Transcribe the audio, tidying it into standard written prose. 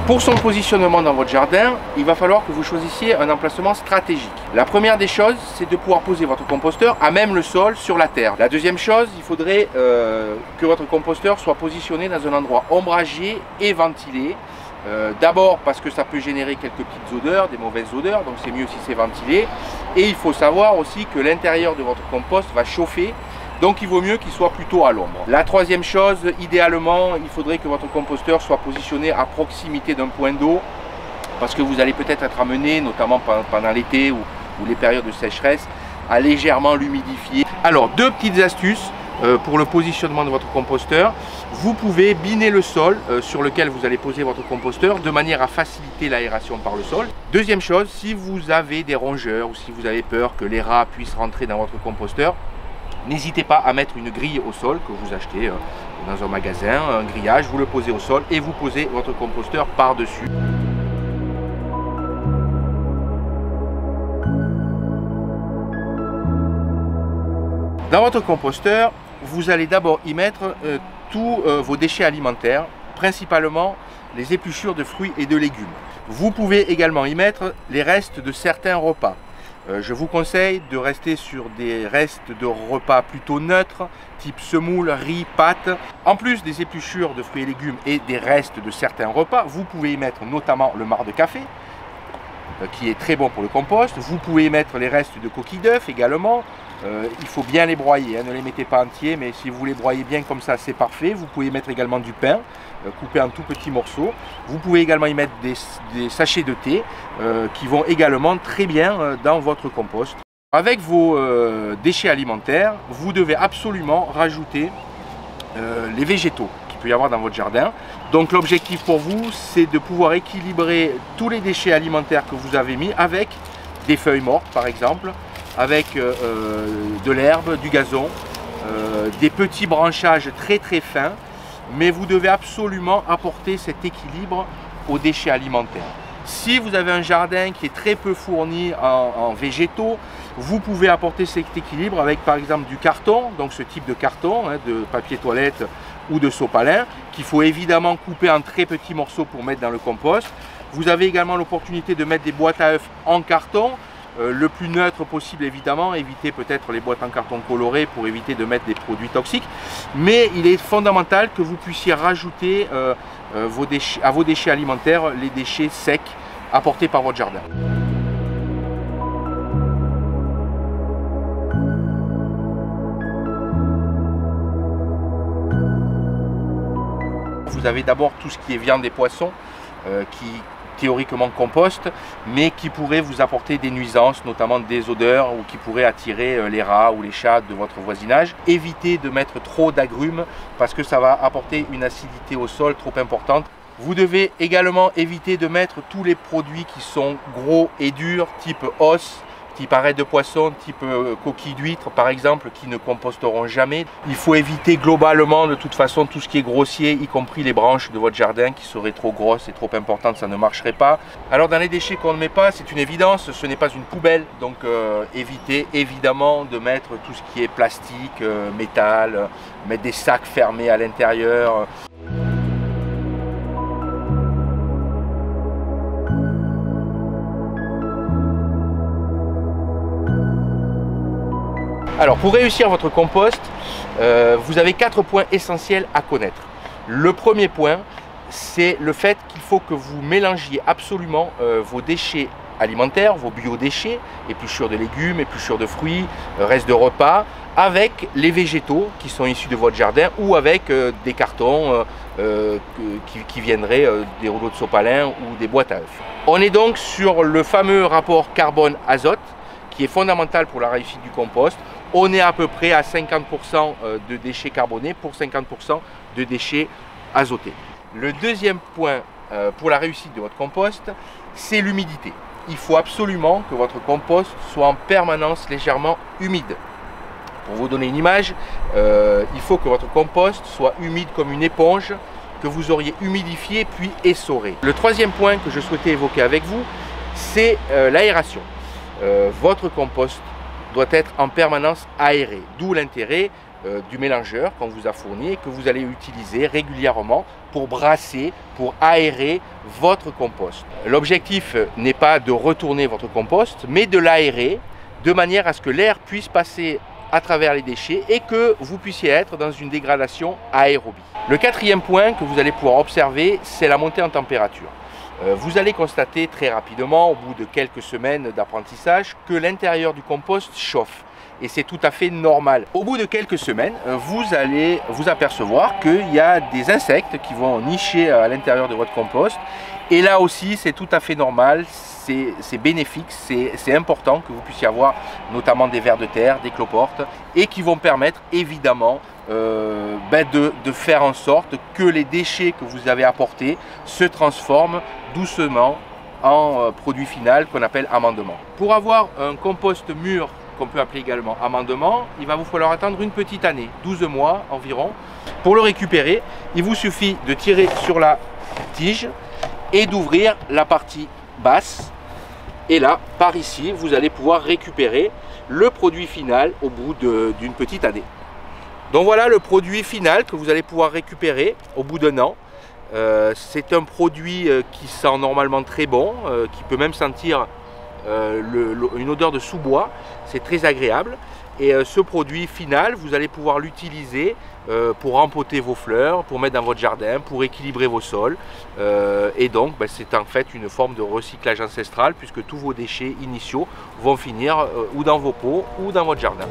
Pour son positionnement dans votre jardin, il va falloir que vous choisissiez un emplacement stratégique. La première des choses, c'est de pouvoir poser votre composteur à même le sol sur la terre. La deuxième chose, il faudrait que votre composteur soit positionné dans un endroit ombragé et ventilé. D'abord parce que ça peut générer quelques petites odeurs, des mauvaises odeurs, donc c'est mieux si c'est ventilé. Et il faut savoir aussi que l'intérieur de votre compost va chauffer, donc il vaut mieux qu'il soit plutôt à l'ombre. La troisième chose, idéalement, il faudrait que votre composteur soit positionné à proximité d'un point d'eau, parce que vous allez peut-être être amené, notamment pendant l'été ou les périodes de sécheresse, à légèrement l'humidifier. Alors, deux petites astuces pour le positionnement de votre composteur. Vous pouvez biner le sol sur lequel vous allez poser votre composteur de manière à faciliter l'aération par le sol. Deuxième chose, si vous avez des rongeurs ou si vous avez peur que les rats puissent rentrer dans votre composteur, n'hésitez pas à mettre une grille au sol que vous achetez dans un magasin, un grillage, vous le posez au sol et vous posez votre composteur par-dessus. Dans votre composteur, vous allez d'abord y mettre tous vos déchets alimentaires, principalement les épluchures de fruits et de légumes. Vous pouvez également y mettre les restes de certains repas. Je vous conseille de rester sur des restes de repas plutôt neutres, type semoule, riz, pâtes. En plus des épluchures de fruits et légumes et des restes de certains repas, vous pouvez y mettre notamment le marc de café, qui est très bon pour le compost. Vous pouvez y mettre les restes de coquilles d'œufs également. Il faut bien les broyer, hein, ne les mettez pas entiers, mais si vous les broyez bien comme ça, c'est parfait. Vous pouvez y mettre également du pain, coupé en tout petits morceaux. Vous pouvez également y mettre des sachets de thé qui vont également très bien dans votre compost. Avec vos déchets alimentaires, vous devez absolument rajouter les végétaux qu'il peut y avoir dans votre jardin. Donc l'objectif pour vous, c'est de pouvoir équilibrer tous les déchets alimentaires que vous avez mis avec des feuilles mortes par exemple, avec de l'herbe, du gazon, des petits branchages très très fins, mais vous devez absolument apporter cet équilibre aux déchets alimentaires. Si vous avez un jardin qui est très peu fourni en végétaux, vous pouvez apporter cet équilibre avec par exemple du carton, donc ce type de carton, hein, de papier toilette ou de sopalin, qu'il faut évidemment couper en très petits morceaux pour mettre dans le compost. Vous avez également l'opportunité de mettre des boîtes à œufs en carton, le plus neutre possible évidemment, éviter peut-être les boîtes en carton coloré pour éviter de mettre des produits toxiques, mais il est fondamental que vous puissiez rajouter à vos déchets alimentaires les déchets secs apportés par votre jardin. Vous avez d'abord tout ce qui est viande et poissons qui théoriquement compost, mais qui pourrait vous apporter des nuisances, notamment des odeurs, ou qui pourraient attirer les rats ou les chats de votre voisinage. Évitez de mettre trop d'agrumes parce que ça va apporter une acidité au sol trop importante. Vous devez également éviter de mettre tous les produits qui sont gros et durs, type os, type arêtes de poisson, type coquilles d'huîtres par exemple, qui ne composteront jamais. Il faut éviter globalement de toute façon tout ce qui est grossier, y compris les branches de votre jardin qui seraient trop grosses et trop importantes, ça ne marcherait pas. Alors dans les déchets qu'on ne met pas, c'est une évidence, ce n'est pas une poubelle, donc évitez évidemment de mettre tout ce qui est plastique, métal, mettre des sacs fermés à l'intérieur. Alors pour réussir votre compost, vous avez 4 points essentiels à connaître. Le premier point, c'est le fait qu'il faut que vous mélangiez absolument vos déchets alimentaires, vos biodéchets, épluchures de légumes, épluchures de fruits, restes de repas, avec les végétaux qui sont issus de votre jardin ou avec des cartons qui viendraient des rouleaux de sopalin ou des boîtes à œufs. On est donc sur le fameux rapport carbone-azote qui est fondamental pour la réussite du compost. On est à peu près à 50% de déchets carbonés pour 50% de déchets azotés. Le deuxième point pour la réussite de votre compost, c'est l'humidité. Il faut absolument que votre compost soit en permanence légèrement humide. Pour vous donner une image, il faut que votre compost soit humide comme une éponge que vous auriez humidifié puis essoré. Le troisième point que je souhaitais évoquer avec vous, c'est l'aération. Votre compost doit être en permanence aéré, d'où l'intérêt du mélangeur qu'on vous a fourni et que vous allez utiliser régulièrement pour brasser, pour aérer votre compost. L'objectif n'est pas de retourner votre compost, mais de l'aérer de manière à ce que l'air puisse passer à travers les déchets et que vous puissiez être dans une dégradation aérobie. Le quatrième point que vous allez pouvoir observer, c'est la montée en température. Vous allez constater très rapidement, au bout de quelques semaines d'apprentissage, que l'intérieur du compost chauffe. Et c'est tout à fait normal. Au bout de quelques semaines, vous allez vous apercevoir qu'il y a des insectes qui vont nicher à l'intérieur de votre compost. Et là aussi, c'est tout à fait normal, c'est bénéfique, c'est important que vous puissiez avoir notamment des vers de terre, des cloportes, et qui vont permettre évidemment de faire en sorte que les déchets que vous avez apportés se transforment doucement en produit final qu'on appelle amendement. Pour avoir un compost mûr, qu'on peut appeler également amendement, il va vous falloir attendre une petite année, 12 mois environ. Pour le récupérer, il vous suffit de tirer sur la tige et d'ouvrir la partie basse. Et là, par ici, vous allez pouvoir récupérer le produit final au bout d'une petite année. Donc voilà le produit final que vous allez pouvoir récupérer au bout d'un an. C'est un produit qui sent normalement très bon, qui peut même sentir une odeur de sous-bois. C'est très agréable. Et ce produit final, vous allez pouvoir l'utiliser pour rempoter vos fleurs, pour mettre dans votre jardin, pour équilibrer vos sols. Et donc, c'est en fait une forme de recyclage ancestral puisque tous vos déchets initiaux vont finir ou dans vos pots ou dans votre jardin.